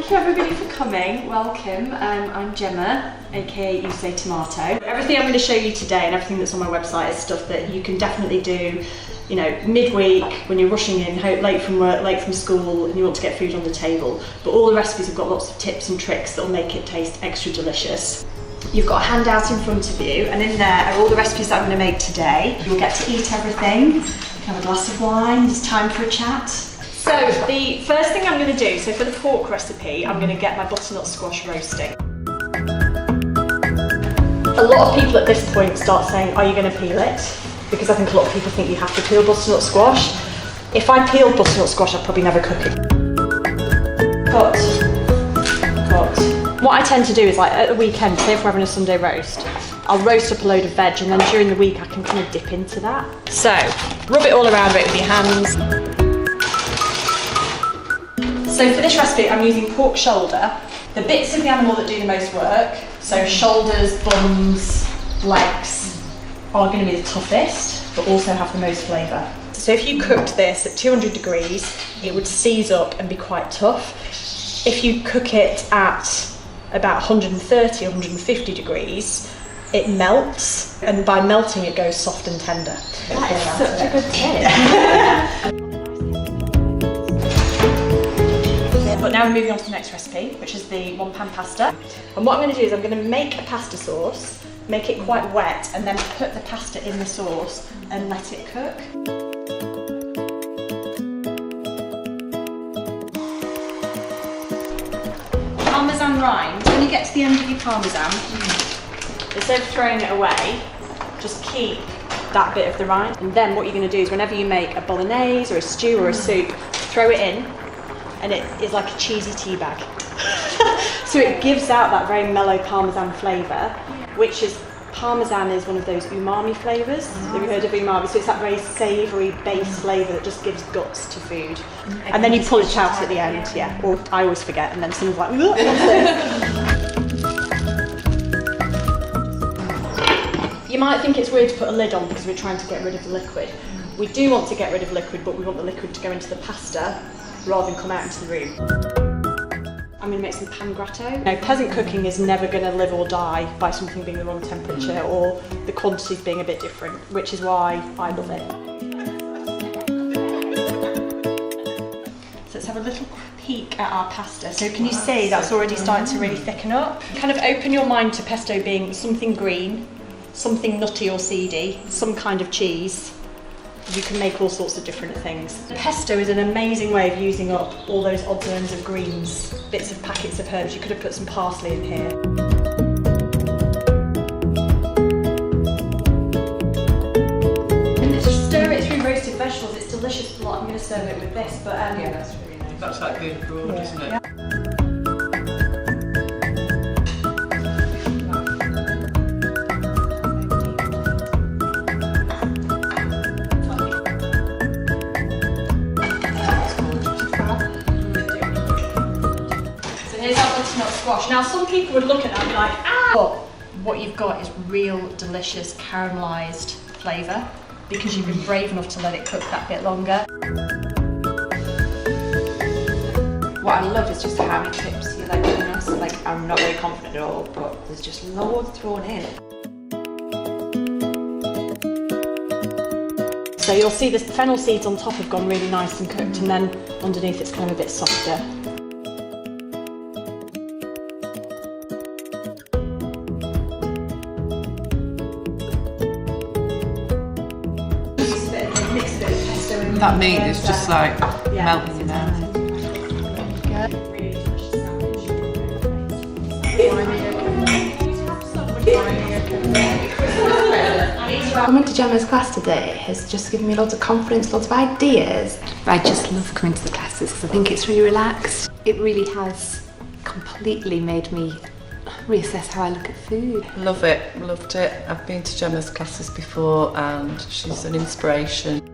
Thank you everybody for coming. Welcome. I'm Gemma, aka You Say Tomato. Everything I'm going to show you today and everything that's on my website is stuff that you can definitely do, you know, midweek when you're rushing in, late from work, late from school, and you want to get food on the table. But all the recipes have got lots of tips and tricks that will make it taste extra delicious. You've got a handout in front of you, and in there are all the recipes that I'm going to make today. You'll get to eat everything. You can have a glass of wine. It's time for a chat. So the first thing I'm going to do, so for the pork recipe, I'm going to get my butternut squash roasting. A lot of people at this point start saying, are you going to peel it? Because I think a lot of people think you have to peel butternut squash. If I peeled butternut squash, I'd probably never cook it. Cut. What I tend to do is, like, at the weekend, say if we're having a Sunday roast, I'll roast up a load of veg, and then during the week I can kind of dip into that. So, rub it all around with your hands. So for this recipe, I'm using pork shoulder. The bits of the animal that do the most work, so shoulders, bums, legs, are going to be the toughest, but also have the most flavour. So if you cooked this at 200 degrees, it would seize up and be quite tough. If you cook it at about 130, 150 degrees, it melts, and by melting it goes soft and tender. That is such a good tip. But now we're moving on to the next recipe, which is the one-pan pasta. And what I'm going to do is I'm going to make a pasta sauce, make it quite wet, and then put the pasta in the sauce and let it cook. Parmesan rind, when you get to the end of your parmesan, instead of throwing it away, just keep that bit of the rind. And then what you're going to do is whenever you make a bolognese or a stew or a soup, throw it in, and it is like a cheesy tea bag. So it gives out that very mellow parmesan flavour, which is, parmesan is one of those umami flavours. Have you heard of umami? So it's that very savoury base flavour that just gives guts to food. And then you pull it out at the end, yeah. Or I always forget, and then someone's like, what's this? You might think it's weird to put a lid on because we're trying to get rid of the liquid. We do want to get rid of liquid, but we want the liquid to go into the pasta rather than come out into the room. I'm going to make some pan gratto. Now, peasant cooking is never going to live or die by something being the wrong temperature or the quantities being a bit different, which is why I love it. So let's have a little peek at our pasta. So can you see that's already starting to really thicken up? Kind of open your mind to pesto being something green, something nutty or seedy, some kind of cheese. You can make all sorts of different things. Pesto is an amazing way of using up all those odds and ends of greens, bits of packets of herbs. You could have put some parsley in here. And just stir it through roasted vegetables. It's delicious. I'm going to serve it with this, but yeah, that's really nice. That's like good broad, yeah. Isn't it? Yeah. Now some people would look at that and be like, ah! But what you've got is real delicious caramelised flavour because you've been brave enough to let it cook that bit longer. What I love is just how many tips you're like giving us. Like, I'm not very confident at all, but there's just loads thrown in. So you'll see the fennel seeds on top have gone really nice and cooked, and then underneath it's kind of a bit softer. That meat is just like melting in your mouth. Coming to Gemma's class today has just given me lots of confidence, lots of ideas. I just love coming to the classes because I think it's really relaxed. It really has completely made me reassess how I look at food. Love it, loved it. I've been to Gemma's classes before and she's an inspiration.